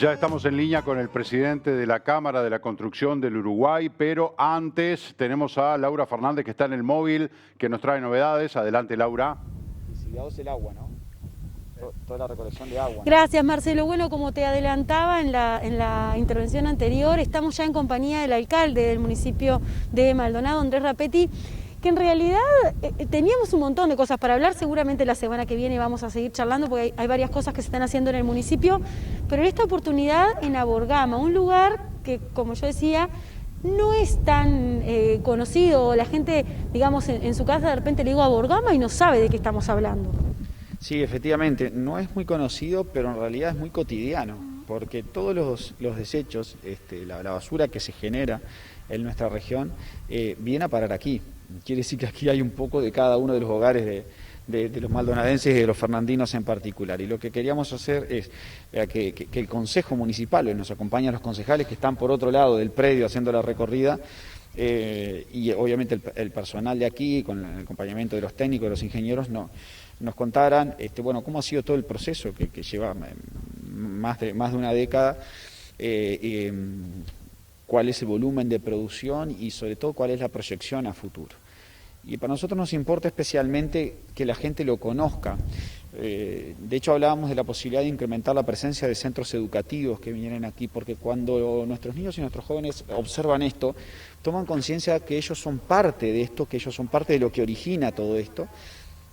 Ya estamos en línea con el presidente de la Cámara de la Construcción del Uruguay, pero antes tenemos a Laura Fernández, que está en el móvil, que nos trae novedades. Adelante, Laura. Lixiviados el agua, ¿no? Toda la recolección de agua, ¿no? Gracias, Marcelo. Bueno, como te adelantaba en la intervención anterior, estamos ya en compañía del alcalde del municipio de Maldonado, Andrés Rapetti, que en realidad teníamos un montón de cosas para hablar. Seguramente la semana que viene vamos a seguir charlando porque hay varias cosas que se están haciendo en el municipio, pero en esta oportunidad en Aborgama, un lugar que, como yo decía, no es tan conocido. La gente, digamos, en su casa de repente le digo Aborgama y no sabe de qué estamos hablando. Sí, efectivamente, no es muy conocido, pero en realidad es muy cotidiano, porque todos los desechos, la basura que se genera en nuestra región, viene a parar aquí. Quiere decir que aquí hay un poco de cada uno de los hogares de los maldonadenses y de los fernandinos en particular. Y lo que queríamos hacer es que el Consejo Municipal, nos acompañan los concejales que están por otro lado del predio haciendo la recorrida, y obviamente el personal de aquí, con el acompañamiento de los técnicos, de los ingenieros, nos contaran bueno, cómo ha sido todo el proceso que lleva más de una década, cuál es el volumen de producción y sobre todo cuál es la proyección a futuro. Y para nosotros nos importa especialmente que la gente lo conozca. De hecho hablábamos de la posibilidad de incrementar la presencia de centros educativos que vinieran aquí, porque cuando nuestros niños y nuestros jóvenes observan esto, toman conciencia que ellos son parte de esto, que ellos son parte de lo que origina todo esto.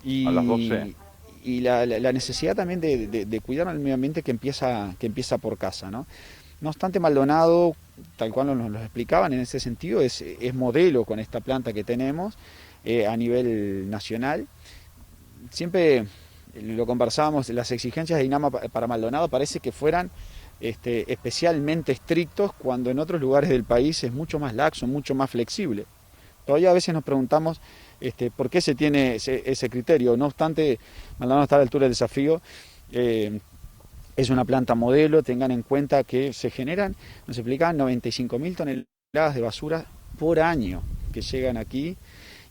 Y, a las 12. Y la necesidad también de cuidar al medio ambiente que empieza por casa, ¿no? No obstante, Maldonado, tal cual nos lo explicaban en ese sentido, es modelo con esta planta que tenemos a nivel nacional. Siempre lo conversábamos, las exigencias de INAMA para Maldonado parece que fueran especialmente estrictos, cuando en otros lugares del país es mucho más laxo, mucho más flexible. Todavía a veces nos preguntamos por qué se tiene ese criterio. No obstante, Maldonado está a la altura del desafío. Es una planta modelo. Tengan en cuenta que se generan, nos explicaban, 95.000 toneladas de basura por año que llegan aquí,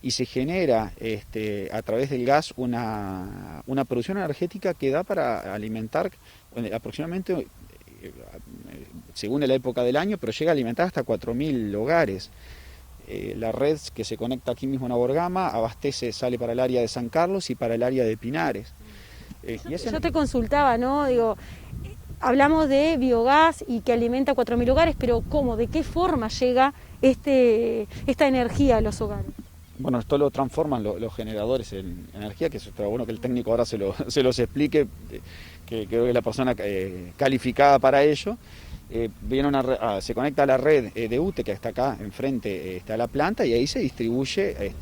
y se genera a través del gas una producción energética que da para alimentar aproximadamente, según la época del año, pero llega a alimentar hasta 4.000 hogares. La red que se conecta aquí mismo en Aborgama abastece, sale para el área de San Carlos y para el área de Pinares. Yo te consultaba, ¿no? Digo, hablamos de biogás y que alimenta 4.000 hogares, pero ¿cómo? ¿De qué forma llega esta energía a los hogares? Bueno, esto lo transforman los generadores en energía, que eso está bueno que el técnico ahora se los explique, que creo que es la persona calificada para ello. Se conecta a la red de UTE, que está acá enfrente a la planta, y ahí se distribuye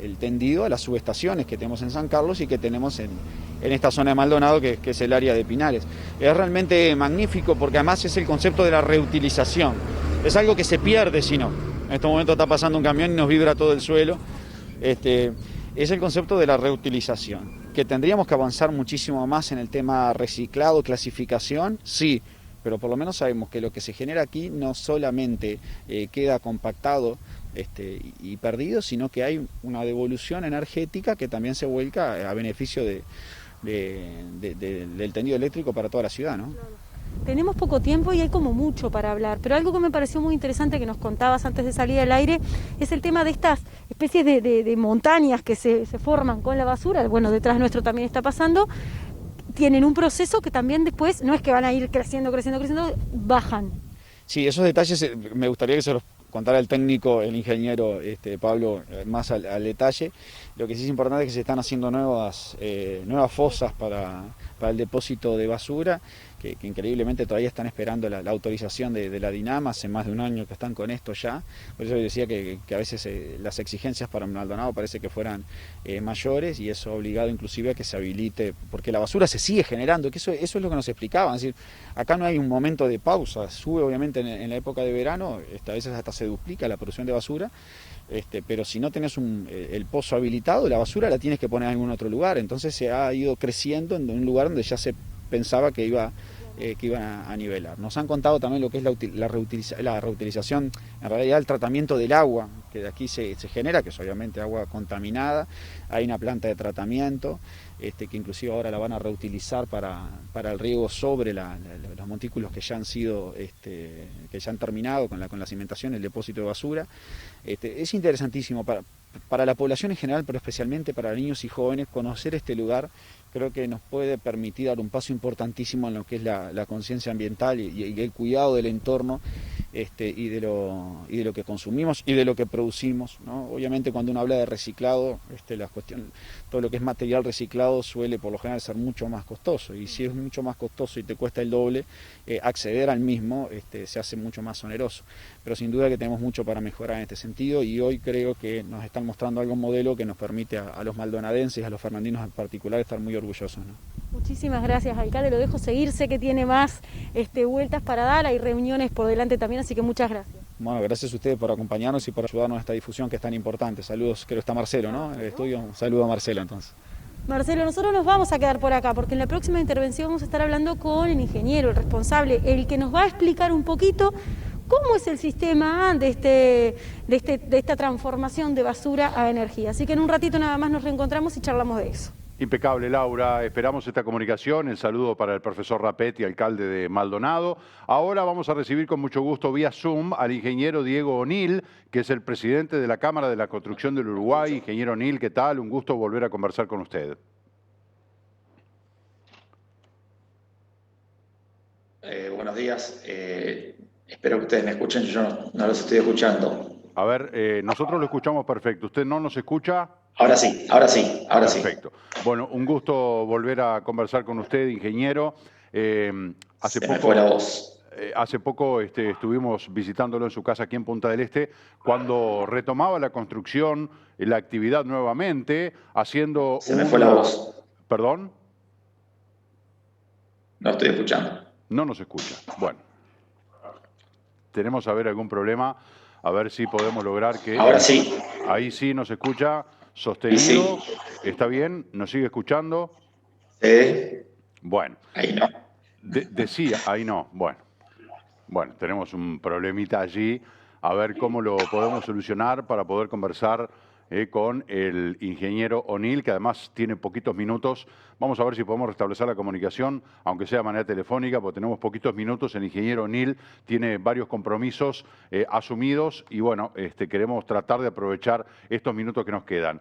el tendido a las subestaciones que tenemos en San Carlos y que tenemos en esta zona de Maldonado, que es el área de Pinares. Es realmente magnífico, porque además es el concepto de la reutilización. Es algo que se pierde si no. En este momento está pasando un camión y nos vibra todo el suelo. Es el concepto de la reutilización, que tendríamos que avanzar muchísimo más en el tema reciclado, clasificación, sí, pero por lo menos sabemos que lo que se genera aquí no solamente queda compactado y perdido, sino que hay una devolución energética que también se vuelca a beneficio del tendido eléctrico para toda la ciudad, ¿no? Tenemos poco tiempo y hay como mucho para hablar, pero algo que me pareció muy interesante que nos contabas antes de salir al aire es el tema de estas especies de montañas que se forman con la basura. Bueno, detrás nuestro también está pasando. Tienen un proceso que también después no es que van a ir creciendo, bajan. Sí, esos detalles me gustaría que se los contara el técnico, el ingeniero Pablo, más al detalle. Lo que sí es importante es que se están haciendo nuevas fosas para el depósito de basura, que increíblemente todavía están esperando la autorización de la DINAMA. Hace más de un año que están con esto ya. Por eso decía que a veces las exigencias para Maldonado parece que fueran mayores, y eso ha obligado inclusive a que se habilite, porque la basura se sigue generando, que eso es lo que nos explicaban. Es decir, acá no hay un momento de pausa, sube obviamente en la época de verano, a veces hasta se duplica la producción de basura, pero si no tenés el pozo habilitado, la basura la tienes que poner en algún otro lugar. Entonces se ha ido creciendo en un lugar donde ya se pensaba que iban a nivelar. Nos han contado también lo que es la reutilización, en realidad el tratamiento del agua, que de aquí se genera, que es obviamente agua contaminada. Hay una planta de tratamiento, que inclusive ahora la van a reutilizar para el riego sobre los montículos que ya han sido, que ya han terminado con la cimentación, el depósito de basura. Es interesantísimo para la población en general, pero especialmente para niños y jóvenes, conocer este lugar. Creo que nos puede permitir dar un paso importantísimo en lo que es la conciencia ambiental y el cuidado del entorno, y de lo que consumimos y de lo que producimos, ¿no? Obviamente cuando uno habla de reciclado, todo lo que es material reciclado suele por lo general ser mucho más costoso, y si es mucho más costoso y te cuesta el doble, acceder al mismo se hace mucho más oneroso. Pero sin duda que tenemos mucho para mejorar en este sentido, y hoy creo que nos están mostrando algún modelo que nos permite a los maldonadenses y a los fernandinos en particular estar muy orgullosos, ¿no? Muchísimas gracias, alcalde, lo dejo seguir, sé que tiene más vueltas para dar, hay reuniones por delante también, así que muchas gracias. Bueno, gracias a ustedes por acompañarnos y por ayudarnos a esta difusión que es tan importante. Saludos, creo que está Marcelo, ¿no? En el estudio, un saludo a Marcelo entonces. Marcelo, nosotros nos vamos a quedar por acá porque en la próxima intervención vamos a estar hablando con el ingeniero, el responsable, el que nos va a explicar un poquito cómo es el sistema de esta transformación de basura a energía. Así que en un ratito nada más nos reencontramos y charlamos de eso. Impecable, Laura. Esperamos esta comunicación. El saludo para el profesor Rapetti, alcalde de Maldonado. Ahora vamos a recibir con mucho gusto vía Zoom al ingeniero Diego O'Neill, que es el presidente de la Cámara de la Construcción del Uruguay. Ingeniero O'Neill, ¿qué tal? Un gusto volver a conversar con usted. Buenos días. Espero que ustedes me escuchen. Yo no los estoy escuchando. A ver, nosotros lo escuchamos perfecto. ¿Usted no nos escucha? Ahora sí. Perfecto. Bueno, un gusto volver a conversar con usted, ingeniero. Me fue la voz. Hace poco estuvimos visitándolo en su casa aquí en Punta del Este, cuando retomaba la construcción, la actividad nuevamente, haciendo... Me fue la voz. ¿Perdón? No estoy escuchando. No nos escucha. Bueno. Tenemos a ver algún problema, a ver si podemos lograr que... Ahora sí. Ahí sí nos escucha. Sostenido, sí. ¿Está bien? ¿Nos sigue escuchando? Sí. Bueno. Ahí no. Decía, ahí no. Bueno, tenemos un problemita allí. A ver cómo lo podemos solucionar para poder conversar con el ingeniero O'Neill, que además tiene poquitos minutos. Vamos a ver si podemos restablecer la comunicación, aunque sea de manera telefónica, porque tenemos poquitos minutos. El ingeniero O'Neill tiene varios compromisos asumidos y bueno, queremos tratar de aprovechar estos minutos que nos quedan.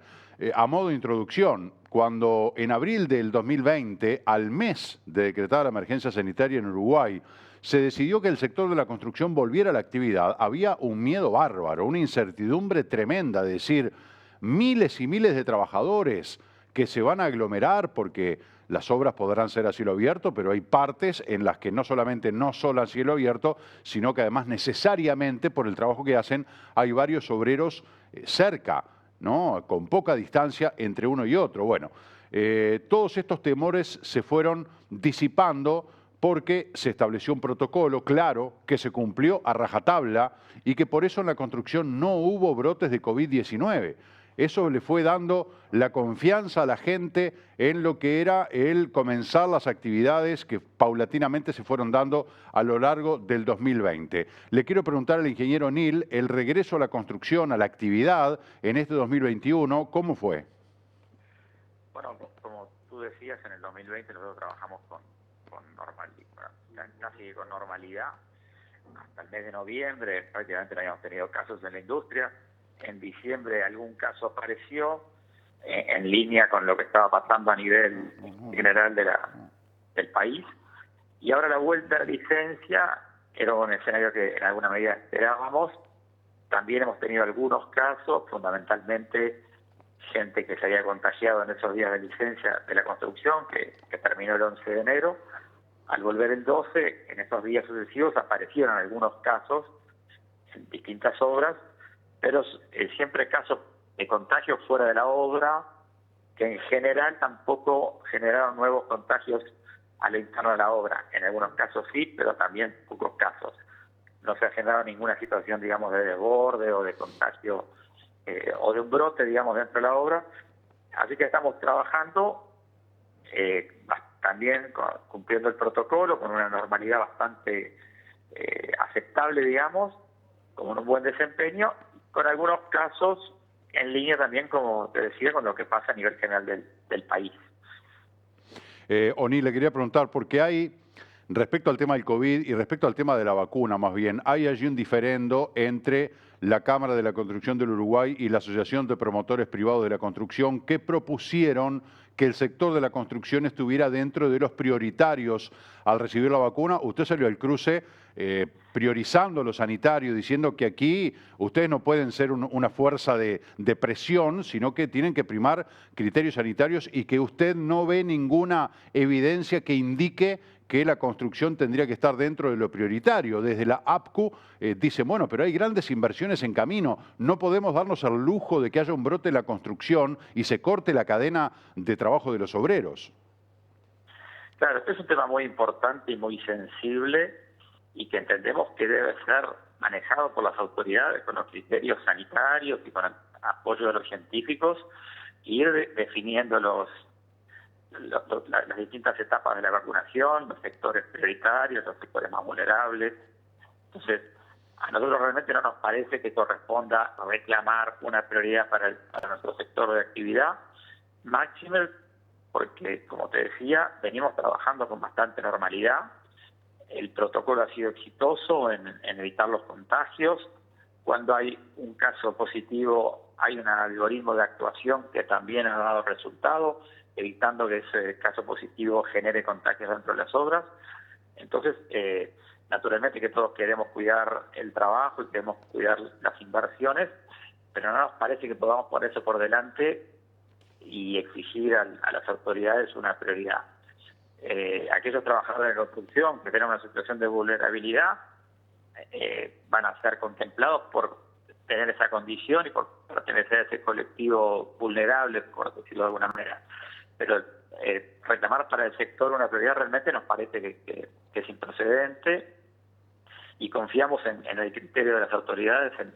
A modo de introducción, cuando en abril del 2020, al mes de decretar la emergencia sanitaria en Uruguay, se decidió que el sector de la construcción volviera a la actividad, había un miedo bárbaro, una incertidumbre tremenda, de decir, miles y miles de trabajadores que se van a aglomerar porque las obras podrán ser a cielo abierto, pero hay partes en las que no solamente no son a cielo abierto, sino que además necesariamente por el trabajo que hacen hay varios obreros cerca, ¿no? Con poca distancia entre uno y otro. Bueno, todos estos temores se fueron disipando porque se estableció un protocolo claro que se cumplió a rajatabla y que por eso en la construcción no hubo brotes de COVID-19. Eso le fue dando la confianza a la gente en lo que era el comenzar las actividades que paulatinamente se fueron dando a lo largo del 2020. Le quiero preguntar al ingeniero O'Neill, el regreso a la construcción, a la actividad en este 2021, ¿cómo fue? Bueno, como tú decías, en el 2020 nosotros trabajamos casi con normalidad. Hasta el mes de noviembre prácticamente no habíamos tenido casos en la industria. En diciembre algún caso apareció en línea con lo que estaba pasando a nivel general del país. Y ahora la vuelta a la licencia era un escenario que en alguna medida esperábamos. También hemos tenido algunos casos, fundamentalmente gente que se había contagiado en esos días de licencia de la construcción, que terminó el 11 de enero. Al volver el 12, en esos días sucesivos aparecieron algunos casos en distintas obras, pero siempre casos de contagio fuera de la obra, que en general tampoco generaron nuevos contagios a lo interno de la obra. En algunos casos sí, pero también pocos casos. No se ha generado ninguna situación, digamos, de desborde o de contagio o de un brote, digamos, dentro de la obra. Así que estamos trabajando también cumpliendo el protocolo con una normalidad bastante aceptable, digamos, con un buen desempeño, con algunos casos en línea también, como te decía, con lo que pasa a nivel general del país. O'Neill, le quería preguntar, porque hay, respecto al tema del COVID y respecto al tema de la vacuna más bien, hay allí un diferendo entre la Cámara de la Construcción del Uruguay y la Asociación de Promotores Privados de la Construcción, que propusieron que el sector de la construcción estuviera dentro de los prioritarios al recibir la vacuna. Usted salió al cruce priorizando lo sanitario, diciendo que aquí ustedes no pueden ser una fuerza de presión, sino que tienen que primar criterios sanitarios y que usted no ve ninguna evidencia que indique que la construcción tendría que estar dentro de lo prioritario. Desde la APCU dicen, bueno, pero hay grandes inversiones en camino, no podemos darnos el lujo de que haya un brote en la construcción y se corte la cadena de trabajo de los obreros. Claro, este es un tema muy importante y muy sensible y que entendemos que debe ser manejado por las autoridades con los criterios sanitarios y con el apoyo de los científicos, y ir definiendo las distintas etapas de la vacunación, los sectores prioritarios, los sectores más vulnerables. Entonces, a nosotros realmente no nos parece que corresponda reclamar una prioridad para nuestro sector de actividad, máxime porque, como te decía, venimos trabajando con bastante normalidad. El protocolo ha sido exitoso en evitar los contagios. Cuando hay un caso positivo, hay un algoritmo de actuación que también ha dado resultado, evitando que ese caso positivo genere contagios dentro de las obras. Entonces, naturalmente que todos queremos cuidar el trabajo y queremos cuidar las inversiones, pero no nos parece que podamos poner eso por delante y exigir a las autoridades una prioridad. Aquellos trabajadores de construcción que tienen una situación de vulnerabilidad van a ser contemplados por tener esa condición y por pertenecer a ese colectivo vulnerable, por decirlo de alguna manera. Pero reclamar para el sector una prioridad realmente nos parece que es improcedente, y confiamos en el criterio de las autoridades en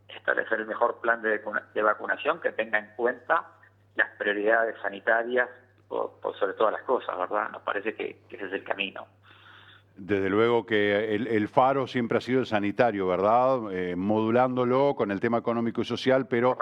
establecer el mejor plan de vacunación que tenga en cuenta las prioridades sanitarias por sobre todas las cosas, ¿verdad? Nos parece que ese es el camino. Desde luego que el faro siempre ha sido el sanitario, ¿verdad? Modulándolo con el tema económico y social, pero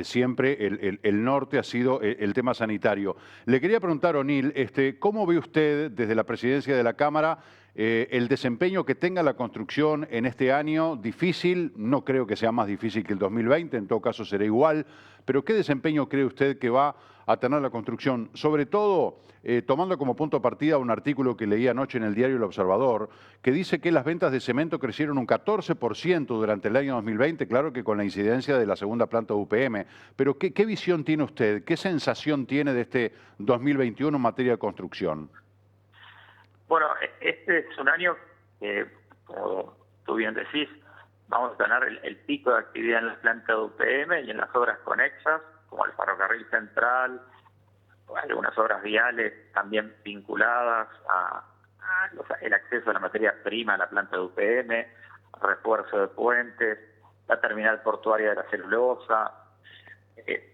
siempre el norte ha sido el tema sanitario. Le quería preguntar, O'Neill, ¿cómo ve usted desde la presidencia de la Cámara el desempeño que tenga la construcción en este año? Difícil, no creo que sea más difícil que el 2020, en todo caso será igual, pero ¿qué desempeño cree usted que va a tener la construcción? Sobre todo, tomando como punto de partida un artículo que leí anoche en el diario El Observador, que dice que las ventas de cemento crecieron un 14% durante el año 2020, claro que con la incidencia de la segunda planta de UPM, pero ¿qué visión tiene usted? ¿Qué sensación tiene de este 2021 en materia de construcción? Bueno, este es un año que, como tú bien decís, vamos a tener el pico de actividad en la planta de UPM y en las obras conexas, como el ferrocarril central, algunas obras viales también vinculadas el acceso a la materia prima a la planta de UPM, refuerzo de puentes, la terminal portuaria de la celulosa.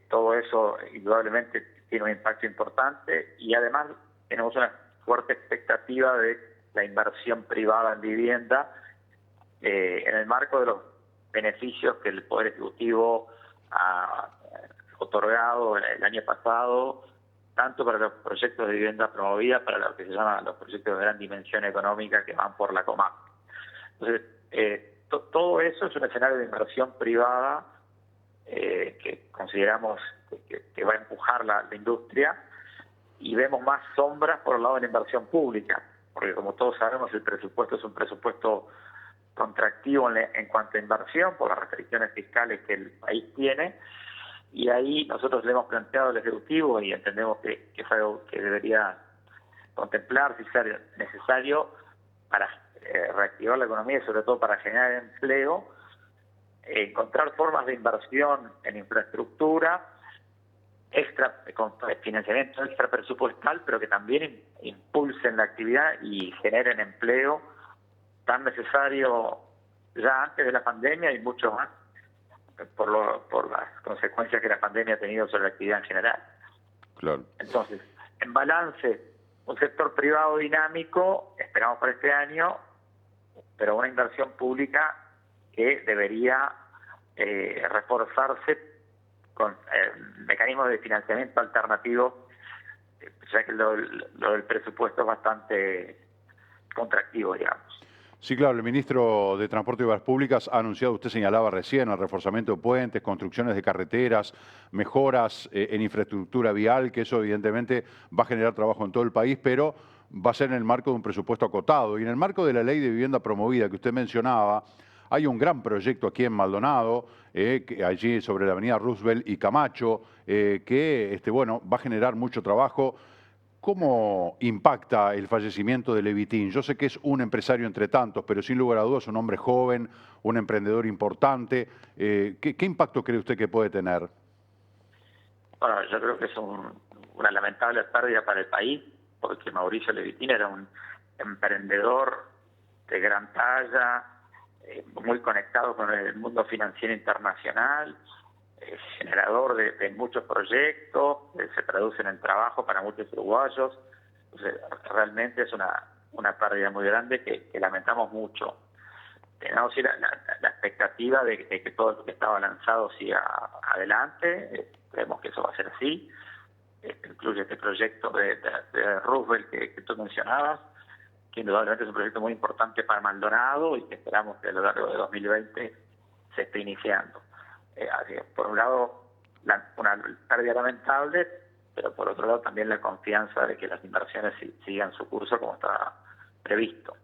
Todo eso indudablemente tiene un impacto importante, y además tenemos una fuerte expectativa de la inversión privada en vivienda en el marco de los beneficios que el Poder Ejecutivo ha otorgado el año pasado, tanto para los proyectos de vivienda promovida, para lo que se llama los proyectos de gran dimensión económica que van por la COMAC. Entonces, todo eso es un escenario de inversión privada que consideramos que va a empujar la industria, y vemos más sombras por el lado de la inversión pública, porque como todos sabemos el presupuesto es un presupuesto contractivo en cuanto a inversión por las restricciones fiscales que el país tiene, y ahí nosotros le hemos planteado al Ejecutivo, y entendemos que es algo que debería contemplar si es necesario para reactivar la economía y sobre todo para generar empleo, encontrar formas de inversión en infraestructura con financiamiento extra presupuestal, pero que también impulsen la actividad y generen empleo tan necesario ya antes de la pandemia y mucho más por las consecuencias que la pandemia ha tenido sobre la actividad en general. Claro. Entonces, en balance, un sector privado dinámico, esperamos para este año, pero una inversión pública que debería reforzarse con mecanismos de financiamiento alternativos ya que lo del presupuesto es bastante contractivo, digamos. Sí, claro, el ministro de Transporte y Obras Públicas ha anunciado, usted señalaba recién, el reforzamiento de puentes, construcciones de carreteras, mejoras en infraestructura vial, que eso evidentemente va a generar trabajo en todo el país, pero va a ser en el marco de un presupuesto acotado. Y en el marco de la ley de vivienda promovida que usted mencionaba, hay un gran proyecto aquí en Maldonado, allí sobre la avenida Roosevelt y Camacho, que bueno, va a generar mucho trabajo. ¿Cómo impacta el fallecimiento de Levitín? Yo sé que es un empresario entre tantos, pero sin lugar a dudas un hombre joven, un emprendedor importante. ¿Qué impacto cree usted que puede tener? Bueno, yo creo que es una lamentable pérdida para el país, porque Mauricio Levitín era un emprendedor de gran talla, muy conectado con el mundo financiero internacional, generador de muchos proyectos, se traducen en trabajo para muchos uruguayos. Entonces, realmente es una pérdida muy grande que lamentamos mucho. Tenemos la expectativa de que todo lo que estaba lanzado siga adelante. Creemos que eso va a ser así. Incluye este proyecto de Roosevelt que tú mencionabas, que indudablemente es un proyecto muy importante para Maldonado y que esperamos que a lo largo de 2020 se esté iniciando. Por un lado, una pérdida lamentable, pero por otro lado también la confianza de que las inversiones sigan su curso como está previsto.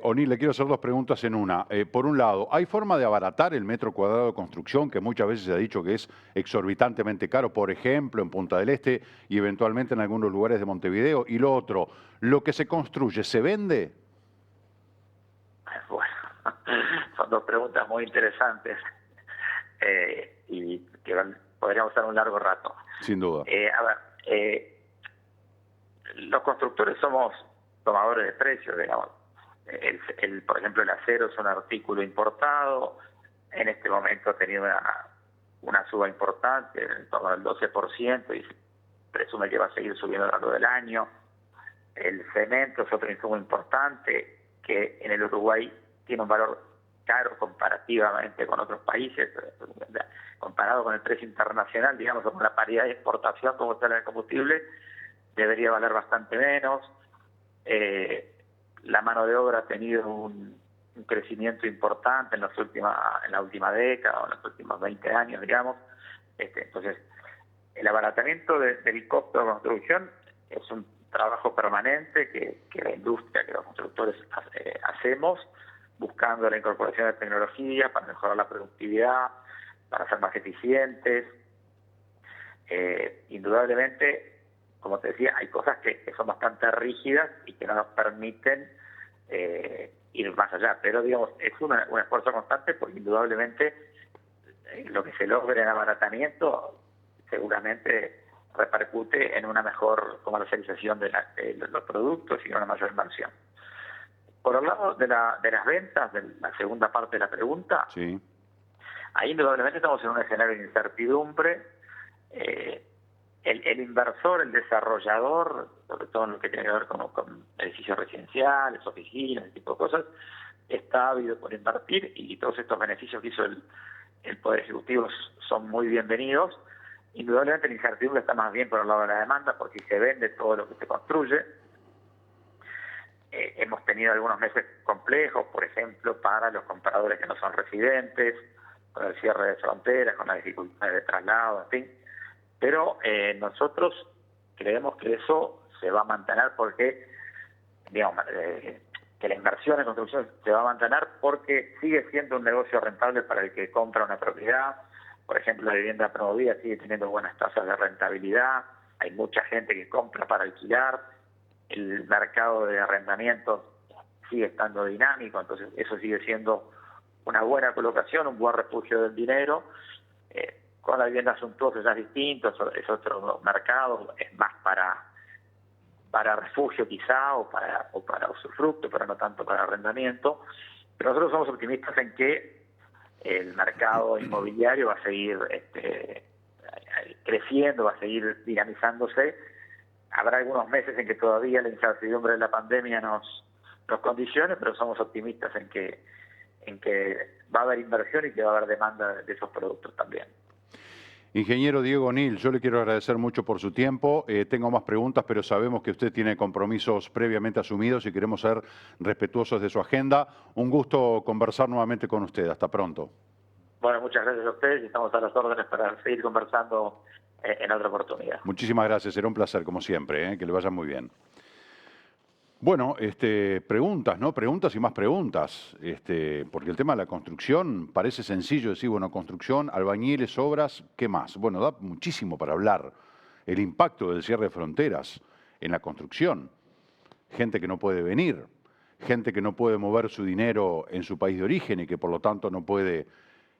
O'Neill, le quiero hacer dos preguntas en una. Por un lado, ¿hay forma de abaratar el metro cuadrado de construcción, que muchas veces se ha dicho que es exorbitantemente caro, por ejemplo, en Punta del Este y eventualmente en algunos lugares de Montevideo? Y lo otro, ¿lo que se construye se vende? Bueno, son dos preguntas muy interesantes y que podríamos estar un largo rato. Sin duda. Los constructores somos tomadores de precios, digamos. Por ejemplo, el acero es un artículo importado, en este momento ha tenido una suba importante, en torno al 12%, y se presume que va a seguir subiendo a lo largo del año. El cemento es otro insumo importante que en el Uruguay tiene un valor caro comparativamente con otros países, comparado con el precio internacional, digamos, con la paridad de exportación como está en el combustible, debería valer bastante menos. La mano de obra ha tenido un crecimiento importante en la última década o en los últimos 20 años, digamos. Entonces, el abaratamiento del costo de construcción es un trabajo permanente que la industria, que los constructores hacemos, buscando la incorporación de tecnología para mejorar la productividad, para ser más eficientes. Indudablemente, como te decía, hay cosas que son bastante rígidas y que no nos permiten ir más allá, pero digamos, es un esfuerzo constante porque indudablemente lo que se logre en abaratamiento seguramente repercute en una mejor comercialización de los productos y en una mayor inversión. Por el lado de las ventas, de la segunda parte de la pregunta, sí, ahí indudablemente estamos en un escenario de incertidumbre. El inversor, el desarrollador, sobre todo en lo que tiene que ver con edificios residenciales, oficinas, ese tipo de cosas, está ávido por invertir y todos estos beneficios que hizo el Poder Ejecutivo son muy bienvenidos. Indudablemente la incertidumbre está más bien por el lado de la demanda, porque se vende todo lo que se construye. Hemos tenido algunos meses complejos, por ejemplo, para los compradores que no son residentes, con el cierre de fronteras, con las dificultades de traslado, en fin. Pero nosotros creemos que eso se va a mantener porque, digamos, que la inversión en construcción se va a mantener porque sigue siendo un negocio rentable para el que compra una propiedad. Por ejemplo, la vivienda promovida sigue teniendo buenas tasas de rentabilidad, hay mucha gente que compra para alquilar, el mercado de arrendamientos sigue estando dinámico, entonces eso sigue siendo una buena colocación, un buen refugio del dinero. Con la vivienda suntuosa ya es distinto, es otro mercado, es más para refugio quizá o para usufructo, pero no tanto para arrendamiento. Pero nosotros somos optimistas en que el mercado inmobiliario va a seguir creciendo, va a seguir dinamizándose. Habrá algunos meses en que todavía la incertidumbre de la pandemia nos condicione, pero somos optimistas en que va a haber inversión y que va a haber demanda de esos productos también. Ingeniero Diego O'Neill, yo le quiero agradecer mucho por su tiempo. Tengo más preguntas, pero sabemos que usted tiene compromisos previamente asumidos y queremos ser respetuosos de su agenda. Un gusto conversar nuevamente con usted. Hasta pronto. Bueno, muchas gracias a ustedes y estamos a las órdenes para seguir conversando en otra oportunidad. Muchísimas gracias, será un placer como siempre, que le vaya muy bien. Bueno, preguntas, ¿no? Preguntas y más preguntas, porque el tema de la construcción parece sencillo decir, bueno, construcción, albañiles, obras, ¿qué más? Bueno, da muchísimo para hablar. El impacto del cierre de fronteras en la construcción, gente que no puede venir, gente que no puede mover su dinero en su país de origen y que por lo tanto no puede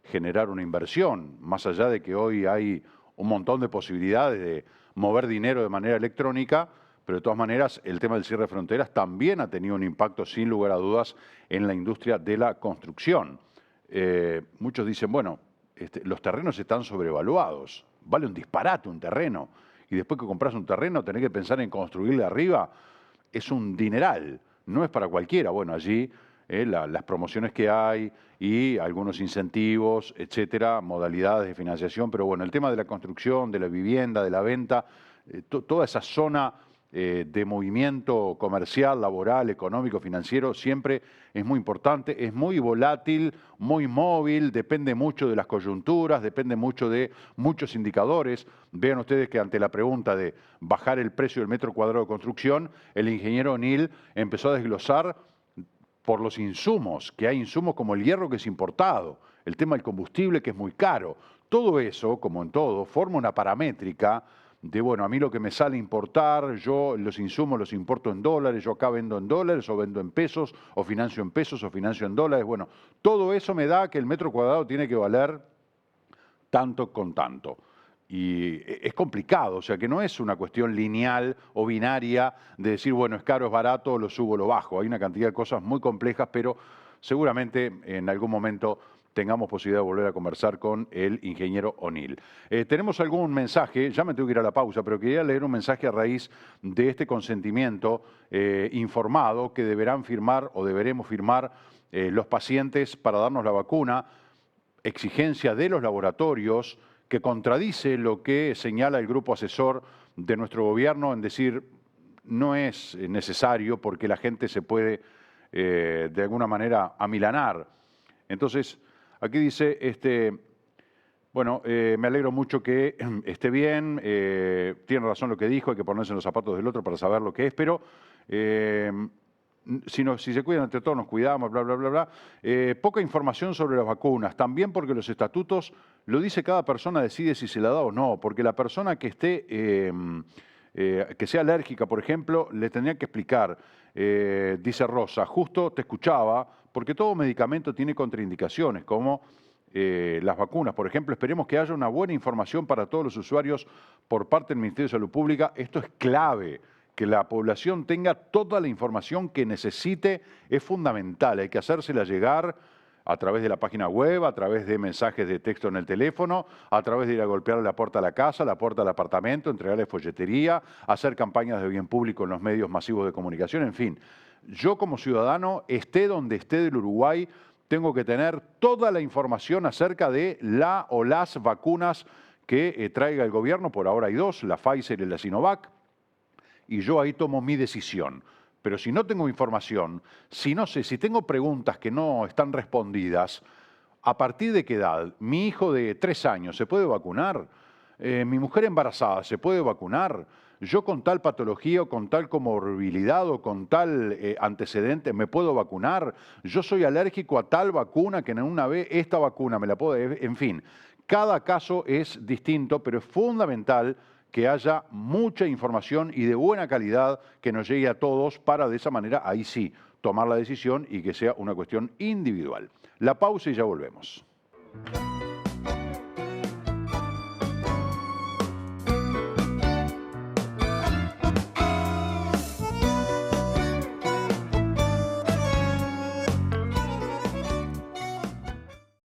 generar una inversión, más allá de que hoy hay un montón de posibilidades de mover dinero de manera electrónica, pero de todas maneras el tema del cierre de fronteras también ha tenido un impacto sin lugar a dudas en la industria de la construcción. Muchos dicen, bueno, los terrenos están sobrevaluados, vale un disparate un terreno, y después que compras un terreno tenés que pensar en construirle arriba, es un dineral, no es para cualquiera. Bueno, allí las promociones que hay y algunos incentivos, etcétera, modalidades de financiación, pero bueno, el tema de la construcción, de la vivienda, de la venta, toda esa zona de movimiento comercial, laboral, económico, financiero, siempre es muy importante, es muy volátil, muy móvil, depende mucho de las coyunturas, depende mucho de muchos indicadores. Vean ustedes que ante la pregunta de bajar el precio del metro cuadrado de construcción, el ingeniero O'Neill empezó a desglosar por los insumos, que hay insumos como el hierro que es importado, el tema del combustible que es muy caro. Todo eso, como en todo, forma una paramétrica de, bueno, a mí lo que me sale importar, yo los insumos los importo en dólares, yo acá vendo en dólares, o vendo en pesos, o financio en dólares. Bueno, todo eso me da que el metro cuadrado tiene que valer tanto con tanto. Y es complicado, o sea que no es una cuestión lineal o binaria de decir, bueno, es caro, es barato, lo subo, lo bajo. Hay una cantidad de cosas muy complejas, pero seguramente en algún momento tengamos posibilidad de volver a conversar con el ingeniero O'Neill. Tenemos algún mensaje, ya me tengo que ir a la pausa, pero quería leer un mensaje a raíz de este consentimiento informado que deberán firmar o deberemos firmar los pacientes para darnos la vacuna, exigencia de los laboratorios que contradice lo que señala el grupo asesor de nuestro gobierno en decir no es necesario porque la gente se puede de alguna manera amilanar. Entonces, aquí dice, bueno, me alegro mucho que esté bien, tiene razón lo que dijo, hay que ponerse en los zapatos del otro para saber lo que es, pero si se cuidan entre todos, nos cuidamos, bla, bla, bla, bla. Poca información sobre las vacunas, también porque los estatutos lo dice cada persona, decide si se la da o no, porque la persona que esté, que sea alérgica, por ejemplo, le tendría que explicar, dice Rosa, justo te escuchaba, porque todo medicamento tiene contraindicaciones, como las vacunas, por ejemplo. Esperemos que haya una buena información para todos los usuarios por parte del Ministerio de Salud Pública. Esto es clave. Que la población tenga toda la información que necesite es fundamental. Hay que hacérsela llegar a través de la página web, a través de mensajes de texto en el teléfono, a través de ir a golpear la puerta de la casa, la puerta del apartamento, entregarle folletería, hacer campañas de bien público en los medios masivos de comunicación, en fin. Yo como ciudadano, esté donde esté del Uruguay, tengo que tener toda la información acerca de la o las vacunas que traiga el gobierno. Por ahora hay dos, la Pfizer y la Sinovac. Y yo ahí tomo mi decisión. Pero si no tengo información, si no sé, si tengo preguntas que no están respondidas, ¿a partir de qué edad? ¿Mi hijo de 3 años se puede vacunar? ¿Mi mujer embarazada se puede vacunar? ¿Yo con tal patología o con tal comorbilidad o con tal antecedente me puedo vacunar? ¿Yo soy alérgico a tal vacuna que en una vez esta vacuna me la puedo...? En fin, cada caso es distinto, pero es fundamental que haya mucha información y de buena calidad que nos llegue a todos para de esa manera, ahí sí, tomar la decisión y que sea una cuestión individual. La pausa y ya volvemos.